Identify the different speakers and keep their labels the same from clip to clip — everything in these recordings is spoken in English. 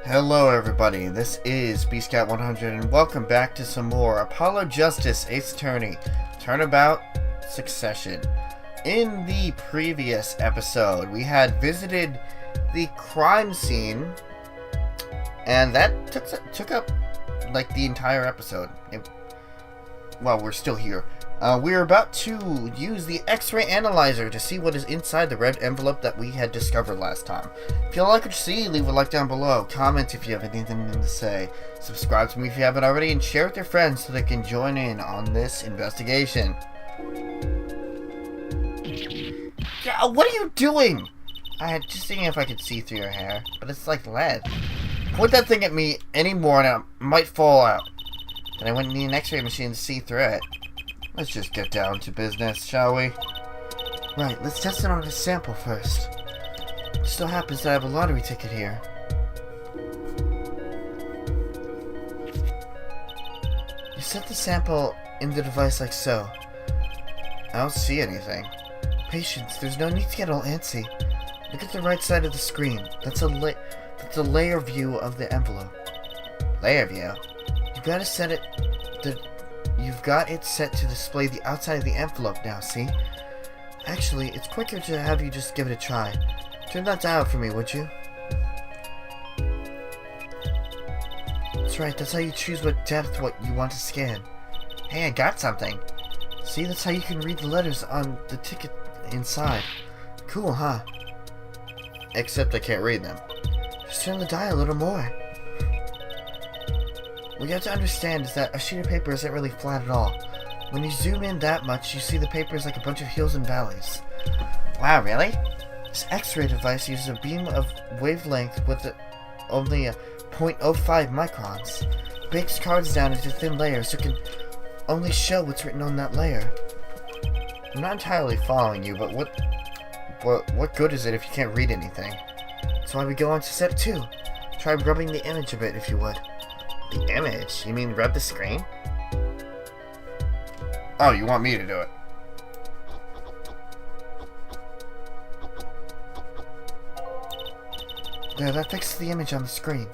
Speaker 1: Hello everybody, this is BeastCat100 and welcome back to some more Apollo Justice Ace Attorney Turnabout Succession. In the previous episode, we had visited the crime scene, and that took up like the entire episode. Well, we're still here. We're about to use the X-ray analyzer to see what is inside the red envelope that we had discovered last time. If you like what you see, leave a like down below, comment if you have anything to say, subscribe to me if you haven't already, and share with your friends so they can join in on this investigation. What are you doing? Just seeing if I could see through your hair, but it's like lead. Point that thing at me anymore and it might fall out. Then I wouldn't need an X-ray machine to see through it. Let's just get down to business, shall we? Right, let's test it on a sample first. It so happens that I have a lottery ticket here. You set the sample in the device like so. I don't see anything. Patience, there's no need to get all antsy. Look at the right side of the screen. That's a layer view of the envelope. Layer view? You've got it set to display the outside of the envelope now, see? Actually, it's quicker to have you just give it a try. Turn that dial for me, would you? That's right, that's how you choose what depth you want to scan. Hey, I got something. See, that's how you can read the letters on the ticket inside. Cool, huh? Except I can't read them. Just turn the dial a little more. What you have to understand is that a sheet of paper isn't really flat at all. When you zoom in that much, you see the paper is like a bunch of hills and valleys. Wow, really? This X-ray device uses a beam of wavelength with only a 0.05 microns. It breaks cards down into thin layers so it can only show what's written on that layer. I'm not entirely following you, but what good is it if you can't read anything? That's why we go on to step 2. Try rubbing the image a bit if you would. The image? You mean rub the screen? Oh, you want me to do it? There, that fixes the image on the screen.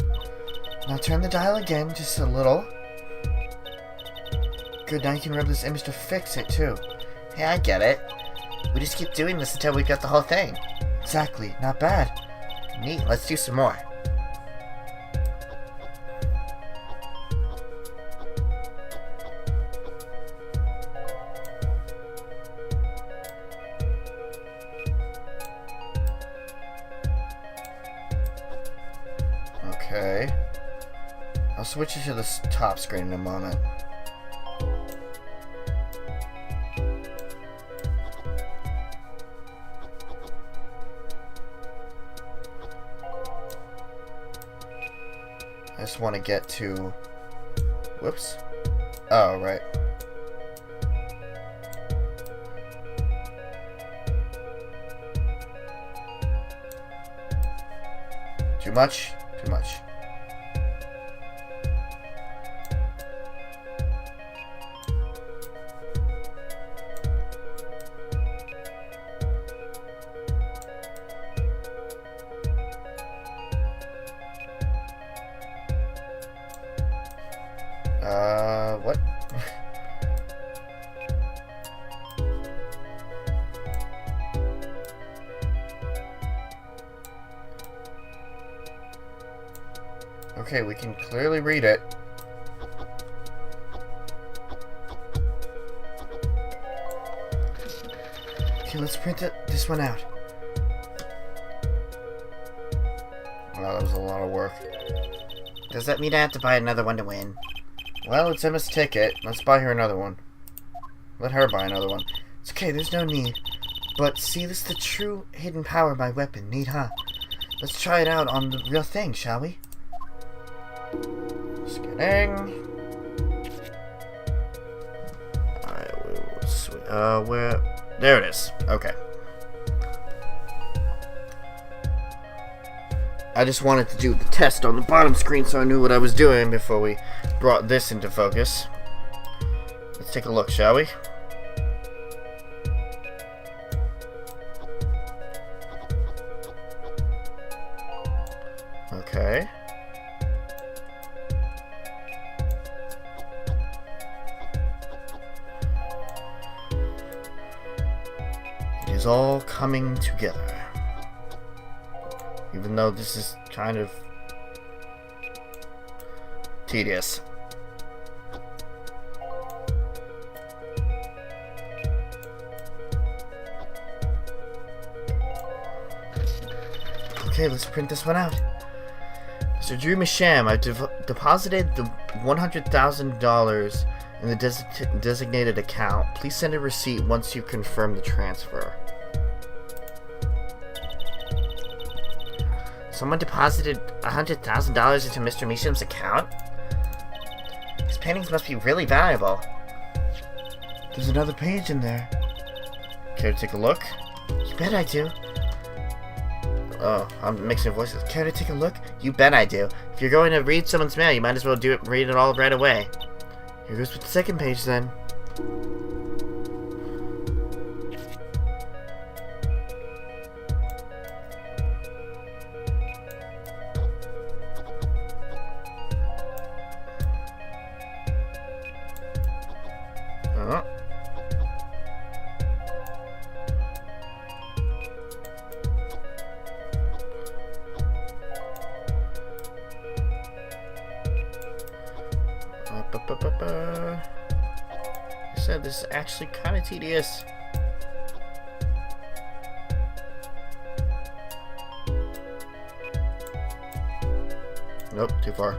Speaker 1: Now turn the dial again, just a little. Good, now you can rub this image to fix it, too. Hey, I get it. We just keep doing this until we got the whole thing. Exactly, not bad. Neat, let's do some more. Okay. I'll switch it to the top screen in a moment. I just want to get to... Whoops. Oh, right. Too much? Too much. What? Okay, we can clearly read it. Okay, let's print this one out. Wow, that was a lot of work. Does that mean I have to buy another one to win? Well, it's Emma's ticket. Let's buy her another one. Let her buy another one. It's okay, there's no need. But see, this is the true hidden power of my weapon. Neat, huh? Let's try it out on the real thing, shall we? Scanning. Where? There it is. Okay. I just wanted to do the test on the bottom screen so I knew what I was doing before we brought this into focus. Let's take a look, shall we? Okay. is all coming together. Even though this is kind of tedious. Okay, let's print this one out. Mr. Drew Misham, I've deposited the $100,000 in the designated account. Please send a receipt once you confirm the transfer. Someone deposited $100,000 into Mr. Misham's account? His paintings must be really valuable. There's another page in there. Care to take a look? You bet I do. Oh, I'm mixing voices. Care to take a look? You bet I do. If you're going to read someone's mail, you might as well read it all right away. Here goes with the second page then. Oh. I said this is actually kind of tedious. Nope, too far.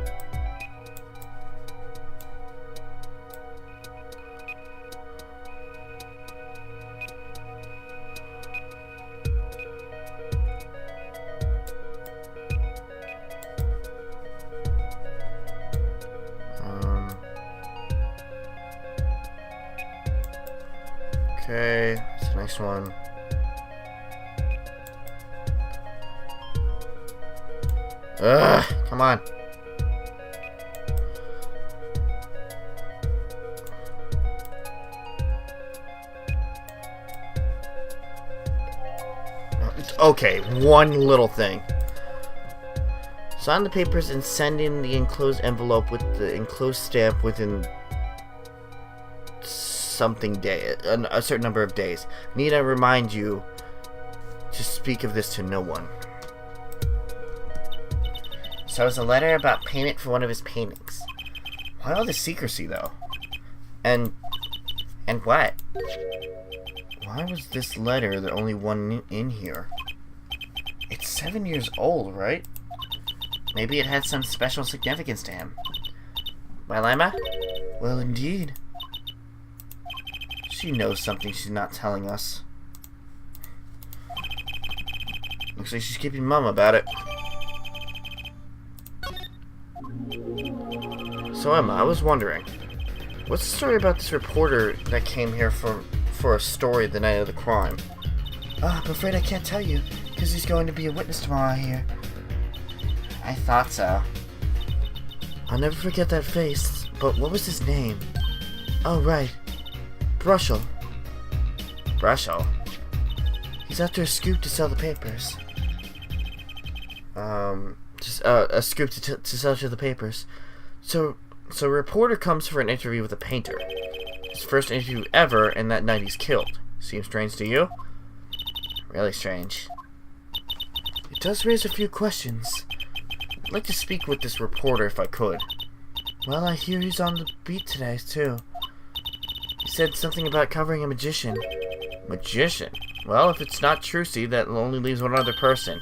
Speaker 1: Okay, that's the next one. Ugh, come on. Okay, one little thing. Sign the papers and send in the enclosed envelope with the enclosed stamp within something day, a certain number of days. Need I remind you to speak of this to no one. So it's a letter about payment for one of his paintings. Why all the secrecy though? And what? Why was this letter the only one in here? It's 7 years old, right? Maybe it had some special significance to him. Well, Emma? Well, indeed. She knows something she's not telling us. Looks like she's keeping mum about it. So Emma, I was wondering, what's the story about this reporter that came here for a story the night of the crime? I'm afraid I can't tell you, because he's going to be a witness tomorrow here. I thought so. I'll never forget that face, but what was his name? Oh, right. Brushel. Brushel? He's after a scoop to sell the papers. Just a scoop to sell to the papers. So a reporter comes for an interview with a painter. His first interview ever, and that night he's killed. Seems strange to you? Really strange. It does raise a few questions. I'd like to speak with this reporter if I could. Well, I hear he's on the beat today, too. He said something about covering a magician. Magician? Well, if it's not Suzie, that only leaves one other person.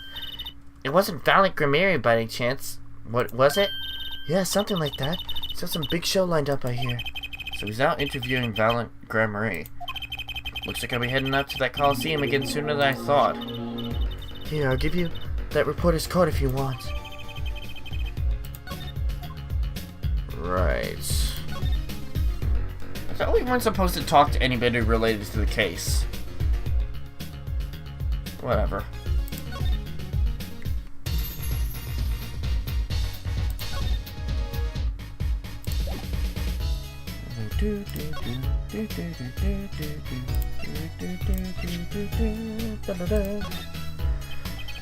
Speaker 1: It wasn't Valiant Grimeri by any chance. What was it? Yeah, something like that. He's got some big show lined up, I hear. So he's out interviewing Valiant Grimeri. Looks like I'll be heading up to that Coliseum again sooner than I thought. Here, I'll give you that reporter's card if you want. Right. I thought we weren't supposed to talk to anybody related to the case. Whatever.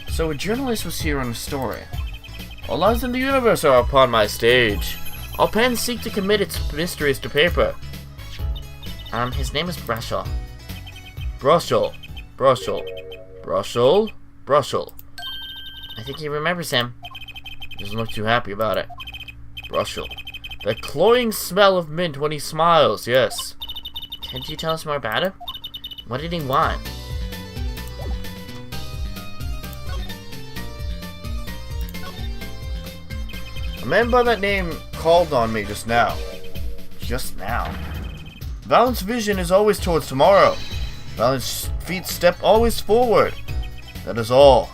Speaker 1: So a journalist was here on the story. All lives in the universe are upon my stage. All pens seek to commit its mysteries to paper. His name is Brushel. Brushel. Brushel. Brushel? Brushel.
Speaker 2: I think he remembers him.
Speaker 1: Doesn't look too happy about it. Brushel. That cloying smell of mint when he smiles, yes.
Speaker 2: Can't you tell us more about him? What did he want?
Speaker 1: A man by that name called on me just now. Just now? Valent's vision is always towards tomorrow. Valent's feet step always forward. That is all.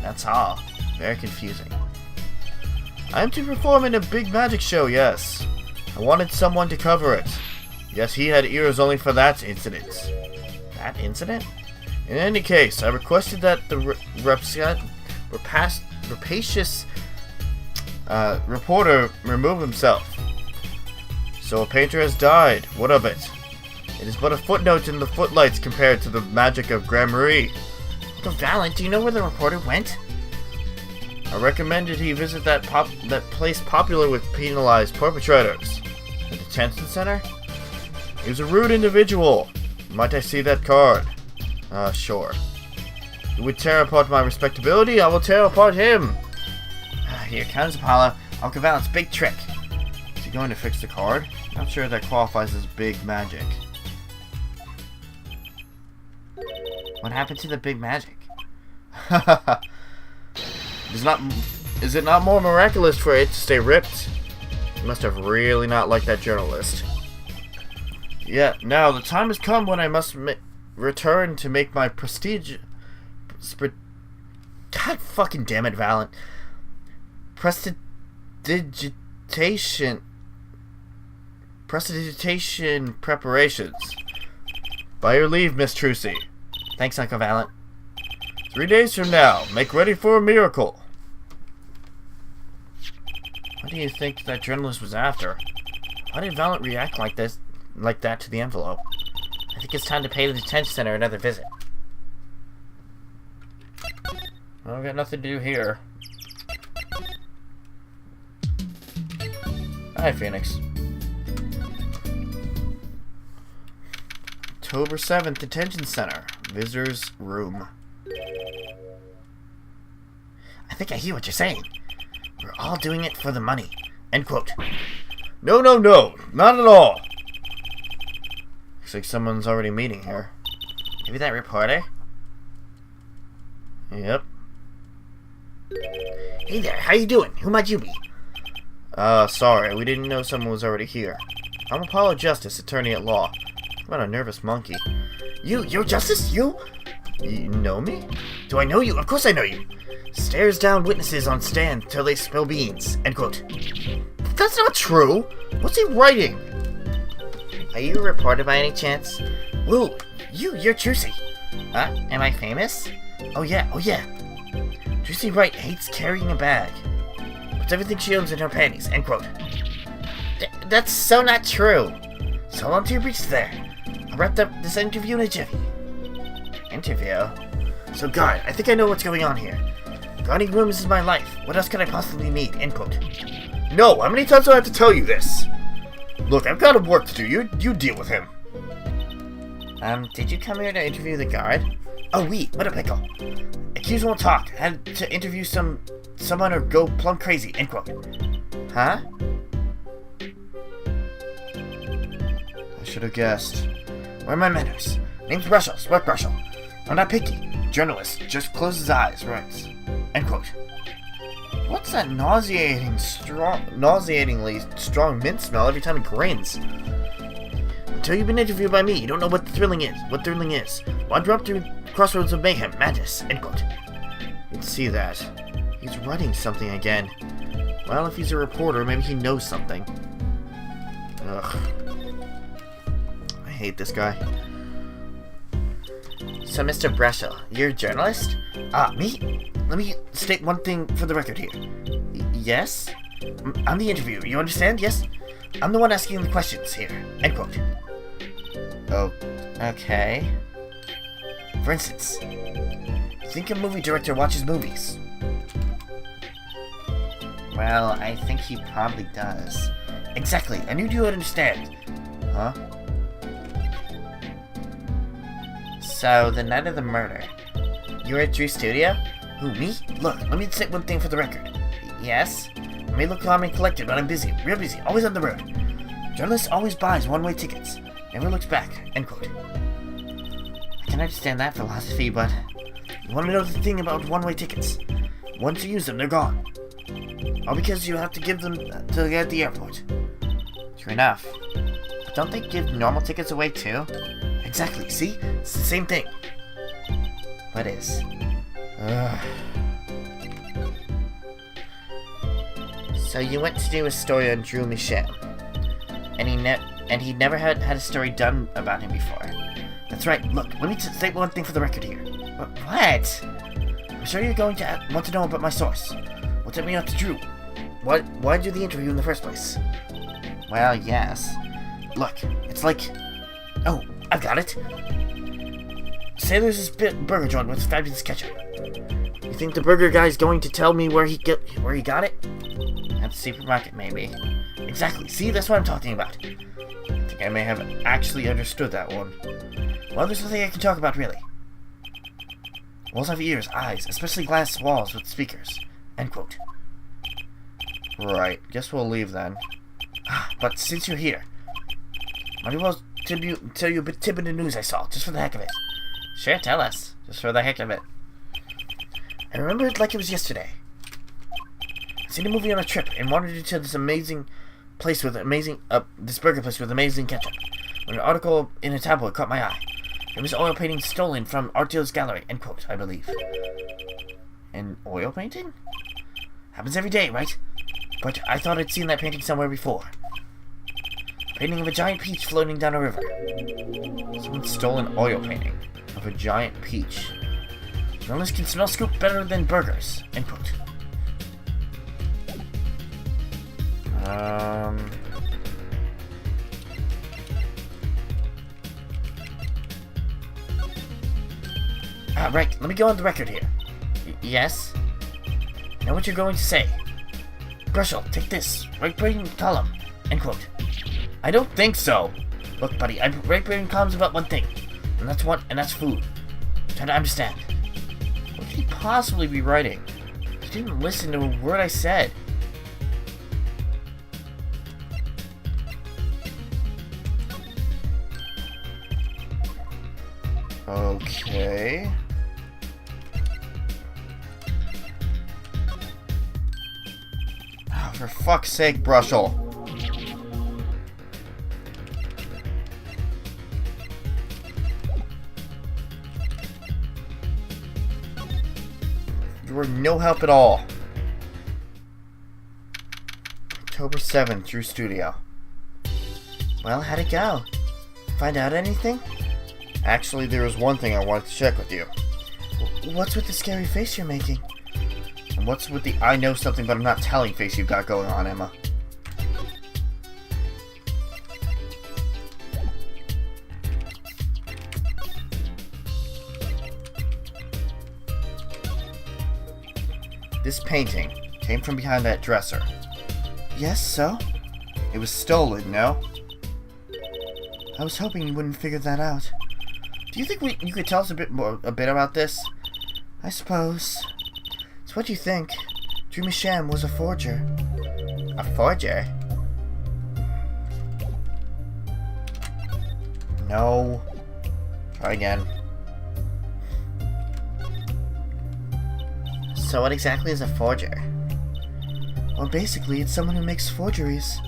Speaker 2: That's all.
Speaker 1: Very confusing. I am to perform in a big magic show, yes. I wanted someone to cover it. Yes, he had ears only for that incident.
Speaker 2: That incident?
Speaker 1: In any case, I requested that the rapacious reporter remove himself. So a painter has died. What of it? It is but a footnote in the footlights compared to the magic of Grand Marie.
Speaker 2: So Valent, do you know where the reporter went?
Speaker 1: I recommended he visit that place popular with penalized perpetrators. The detention center? He was a rude individual. Might I see that card? Sure. You would tear apart my respectability, I will tear apart him.
Speaker 2: Here comes Apollo. Uncle Valent's big trick.
Speaker 1: Is he going to fix the card? Not sure that qualifies as big magic.
Speaker 2: What happened to the big magic?
Speaker 1: Is it not more miraculous for it to stay ripped? You must have really not liked that journalist. Yeah, now the time has come when I must return to make my prestige... God fucking damn it, Valent. Prestidigitation preparations. By your leave, Miss Trucy.
Speaker 2: Thanks, Uncle Valent.
Speaker 1: 3 days from now, make ready for a miracle. What do you think that journalist was after?
Speaker 2: Why did Valent react like that to the envelope? I think it's time to pay the detention center another visit.
Speaker 1: Well, I've got nothing to do here. Hi, Phoenix. October 7th, detention center. Visitors room.
Speaker 2: I think I hear what you're saying. We're all doing it for the money. End quote.
Speaker 1: No, no, no. Not at all. Looks like someone's already meeting here.
Speaker 2: Maybe that reporter?
Speaker 1: Yep.
Speaker 2: Hey there, how you doing? Who might you be?
Speaker 1: Sorry, we didn't know someone was already here. I'm Apollo Justice, attorney at law. What a nervous monkey.
Speaker 2: You're Justice? You
Speaker 1: know me?
Speaker 2: Do I know you? Of course I know you. Stares down witnesses on stand till they spill beans. End quote.
Speaker 1: That's not true. What's he writing?
Speaker 2: Are you a reporter by any chance? Woo, you're Trucy. Huh? Am I famous? Oh yeah. Trucy Wright hates carrying a bag. Puts everything she owns in her panties. End quote. That's so not true. So long to your breeks there. I'll wrap up this interview in a jiffy. Interview? So God, I think I know what's going on here. Guarding rooms is my life. What else could I possibly need? End quote.
Speaker 1: No, how many times do I have to tell you this? Look, I've got work to do. You deal with him.
Speaker 2: Did you come here to interview the guard? Oh, what a pickle. Accused won't talk. Had to interview someone or go plumb crazy. End quote. Huh?
Speaker 1: I should have guessed.
Speaker 2: Where are my manners? Name's Brushel, Sweat Brushel. I'm not picky. Journalist, just close his eyes, right? End quote. What's that nauseatingly strong mint smell every time he grins? Until you've been interviewed by me, you don't know what thrilling is. Wander up to crossroads of mayhem, madness. End quote.
Speaker 1: You can see that. He's writing something again. Well, if he's a reporter, maybe he knows something. Ugh. I hate this guy.
Speaker 2: So, Mr. Brushel, you're a journalist? Me? Let me state one thing for the record here. Yes? I'm the interviewer, you understand? Yes? I'm the one asking the questions here. End quote.
Speaker 1: Oh.
Speaker 2: Okay. For instance, think a movie director watches movies. Well, I think he probably does. Exactly, and you do understand.
Speaker 1: Huh?
Speaker 2: So, the night of the murder, you were at Drew's studio? Who, me? Look, let me say one thing for the record. Yes? I may look calm and collected, but I'm busy, real busy, always on the road. Journalist always buys one-way tickets, never looks back, end quote. I can understand that philosophy, but you want to know the thing about one-way tickets. Once you use them, they're gone. All because you have to give them to get at the airport. True enough. But don't they give normal tickets away too? Exactly, see? It's the same thing. What is? So you went to do a story on Drew Michel, and he never had a story done about him before. That's right. Look, let me say one thing for the record here. What? I'm sure you're going to want to know about my source. What took me out to Drew? Why do the interview in the first place? Well, yes. Look, it's like... Oh, I've got it. Say there's this burger joint with fabulous ketchup. You think the burger guy's going to tell me where he got it? At the supermarket, maybe. Exactly. See, that's what I'm talking about. I think I may have actually understood that one. Well, there's nothing I can talk about, really. Walls have ears, eyes, especially glass walls with speakers. End quote. Right. Guess we'll leave then. But since you're here, might as well tell you a bit tidbit of news I saw, just for the heck of it. Sure, tell us. Just for the heck of it. I remember it like it was yesterday. I seen a movie on a trip and wandered to this amazing place with this burger place with amazing ketchup. When an article in a tabloid caught my eye. It was oil painting stolen from Art Dealer's gallery, end quote, I believe. An oil painting? Happens every day, right? But I thought I'd seen that painting somewhere before. A painting of a giant peach floating down a river. Someone stole an oil painting of a giant peach. Journalists can smell scoop better than burgers, end quote. Right, let me go on the record here. Yes? I know what you're going to say. Brushel, take this. Right-brain column. End quote. I don't think so. Look, buddy, right-brain column's about one thing. And that's food. Try to understand. What could he possibly be writing? He didn't listen to a word I said. Okay. Oh, for fuck's sake, Brushel. You were no help at all. October 7th, Drew Studio. Well, how'd it go? Find out anything? Actually, there was one thing I wanted to check with you. What's with the scary face you're making? And what's with the I know something but I'm not telling face you've got going on, Emma? This painting came from behind that dresser. Yes, so? It was stolen, no? I was hoping you wouldn't figure that out. Do you think you could tell us a bit about this? I suppose. So what do you think? Drew Michel was a forger. A forger? No. Try again. So what exactly is a forger? Well, basically, it's someone who makes forgeries.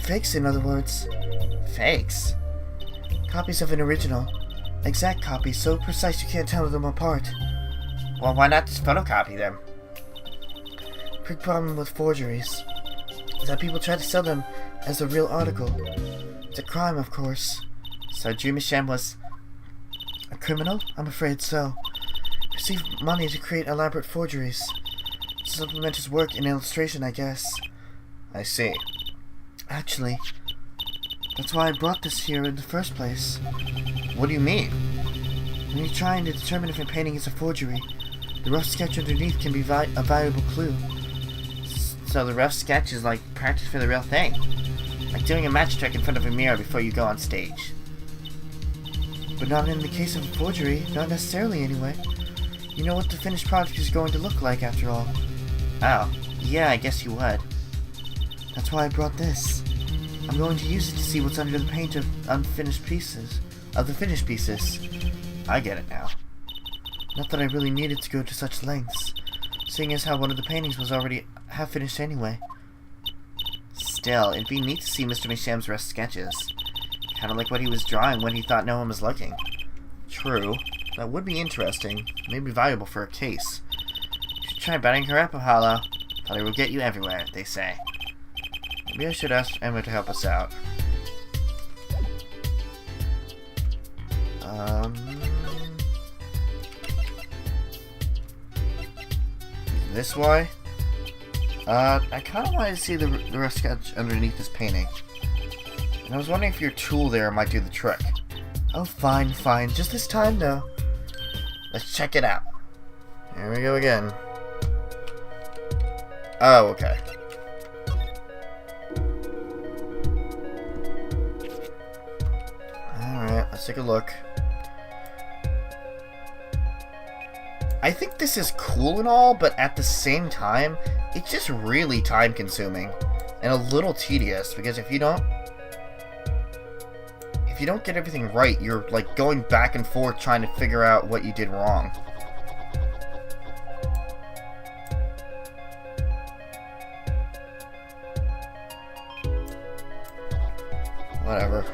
Speaker 2: Fakes, in other words. Fakes? Copies of an original. Exact copies, so precise you can't tell them apart. Well, why not just photocopy them? Big problem with forgeries is that people try to sell them as a real article. It's a crime, of course. So Drew Michel was a criminal? I'm afraid so. Received money to create elaborate forgeries. Supplement his work in illustration, I guess. I see. Actually, that's why I brought this here in the first place. What do you mean? When you're trying to determine if a painting is a forgery, the rough sketch underneath can be a valuable clue. So the rough sketch is like practice for the real thing. Like doing a match trick in front of a mirror before you go on stage.
Speaker 1: But not in the case of a forgery, not necessarily anyway. You know what the finished product is going to look like after all.
Speaker 2: Oh, yeah, I guess you would.
Speaker 1: That's why I brought this. I'm going to use it to see what's under the paint of unfinished pieces. Of the finished pieces.
Speaker 2: I get it now.
Speaker 1: Not that I really needed to go to such lengths, seeing as how one of the paintings was already half finished anyway.
Speaker 2: Still, it'd be neat to see Mr. Misham's rough sketches. Kind of like what he was drawing when he thought no one was looking.
Speaker 1: True. That would be interesting. Maybe valuable for a case.
Speaker 2: You should try betting her up, Apollo. Probably will get you everywhere, they say.
Speaker 1: Maybe I should ask Emma to help us out. This way? I kind of wanted to see the rough sketch underneath this painting. And I was wondering if your tool there might do the trick. Oh, fine. Just this time, though.
Speaker 2: Let's check it out.
Speaker 1: Here we go again. Oh, okay. Alright, let's take a look. I think this is cool and all, but at the same time, it's just really time consuming and a little tedious, because if you don't get everything right, you're like going back and forth trying to figure out what you did wrong. Whatever.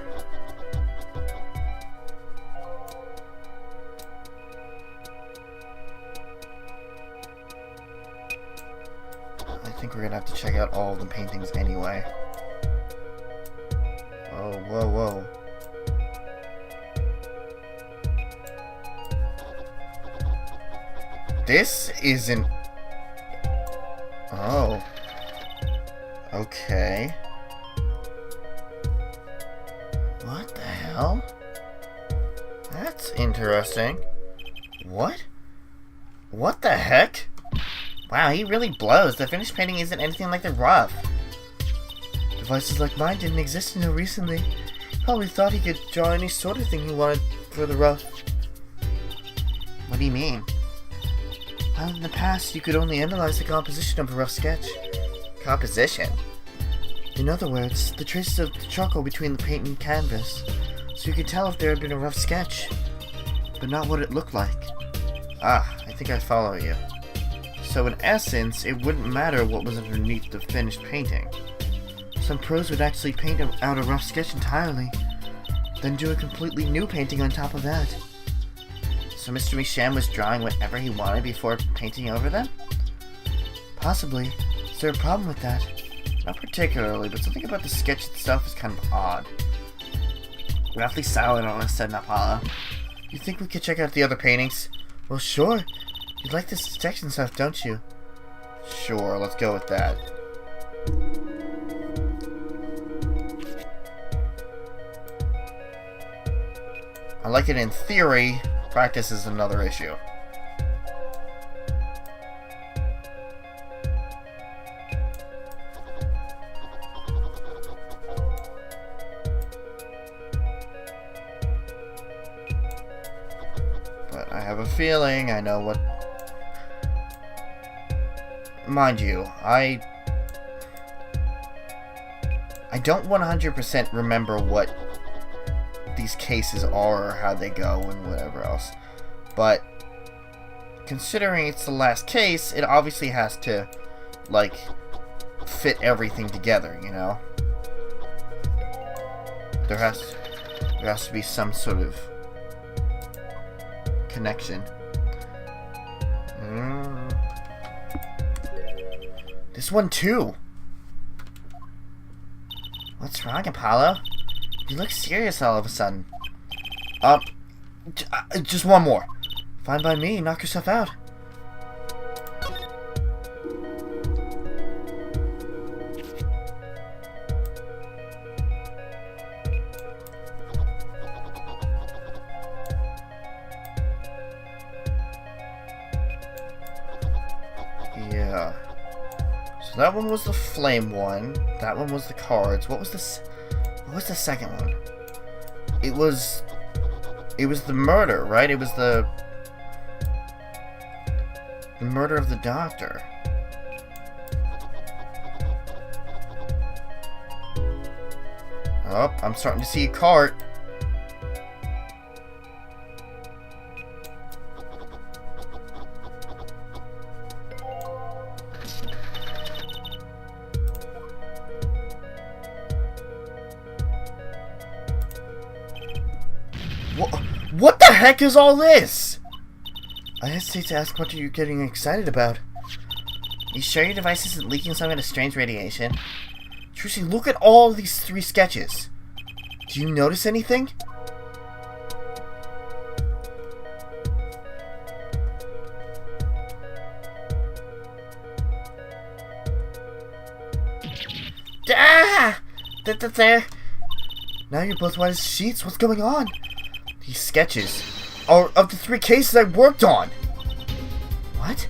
Speaker 1: I think we're gonna have to check out all of the paintings anyway. Oh, whoa. This isn't... Oh. Okay. What the hell? That's interesting. What? What the heck?
Speaker 2: Wow, he really blows. The finished painting isn't anything like the rough.
Speaker 1: Devices like mine didn't exist until recently. Probably thought he could draw any sort of thing he wanted for the rough.
Speaker 2: What do you mean?
Speaker 1: Well, in the past, you could only analyze the composition of a rough sketch.
Speaker 2: Composition?
Speaker 1: In other words, the traces of the charcoal between the paint and canvas, so you could tell if there had been a rough sketch, but not what it looked like.
Speaker 2: Ah, I think I follow you.
Speaker 1: So in essence, it wouldn't matter what was underneath the finished painting. Some pros would actually paint out a rough sketch entirely, then do a completely new painting on top of that.
Speaker 2: So Mr. Misham was drawing whatever he wanted before painting over them?
Speaker 1: Possibly. Is there a problem with that?
Speaker 2: Not particularly, but something about the sketch itself is kind of odd. Roughly silent on a sudden, Apollo.
Speaker 1: You think we could check out the other paintings? Well, sure. You like this detection stuff, don't you? Sure, let's go with that. I like it in theory. Practice is another issue. But I have a feeling I know what... Mind you, I don't 100% remember what these cases are or how they go and whatever else. But considering it's the last case, it obviously has to, like, fit everything together, you know? There has to be some sort of connection. This one too.
Speaker 2: What's wrong, Apollo? You look serious all of a sudden.
Speaker 1: Just one more. Fine by me. Knock yourself out. Yeah. So that one was the flame one. That one was the cards. What was the second one? It was It was the murder, right? It was the murder of the doctor. Oh, I'm starting to see a cart. What the heck is all this? I hesitate to ask, what are you getting excited about?
Speaker 2: You sure your device isn't leaking some kind of strange radiation?
Speaker 1: Trucy, look at all of these 3 sketches. Do you notice anything?
Speaker 2: Ah! There.
Speaker 1: Now you're both white as sheets. What's going on? These sketches are of the 3 cases I worked on.
Speaker 2: What?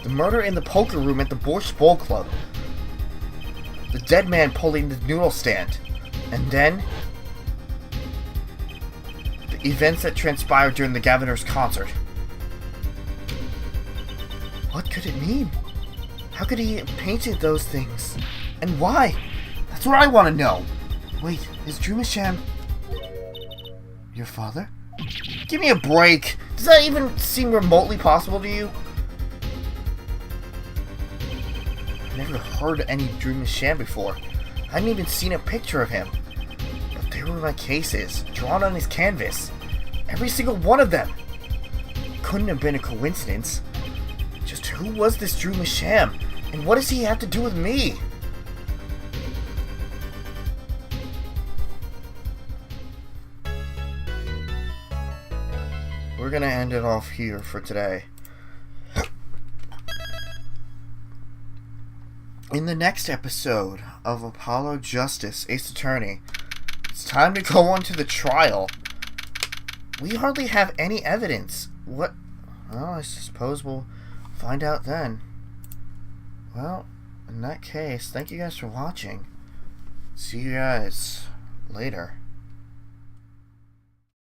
Speaker 1: The murder in the poker room at the Borscht Bowl Club. The dead man pulling the noodle stand. And then the events that transpired during the Governor's concert. What could it mean? How could he have painted those things? And why? That's what I want to know. Wait, is Drew Masham your father? Give me a break. Does that even seem remotely possible to you? I've never heard of any Drew Masham before. I hadn't even seen a picture of him. But there were my cases, drawn on his canvas. Every single one of them. Couldn't have been a coincidence. Just who was this Drew Masham? And what does he have to do with me? We're gonna end it off here for today. In the next episode of Apollo Justice, Ace Attorney, it's time to go on to the trial. We hardly have any evidence. What? Well, I suppose we'll find out then. Well, in that case, thank you guys for watching. See you guys later.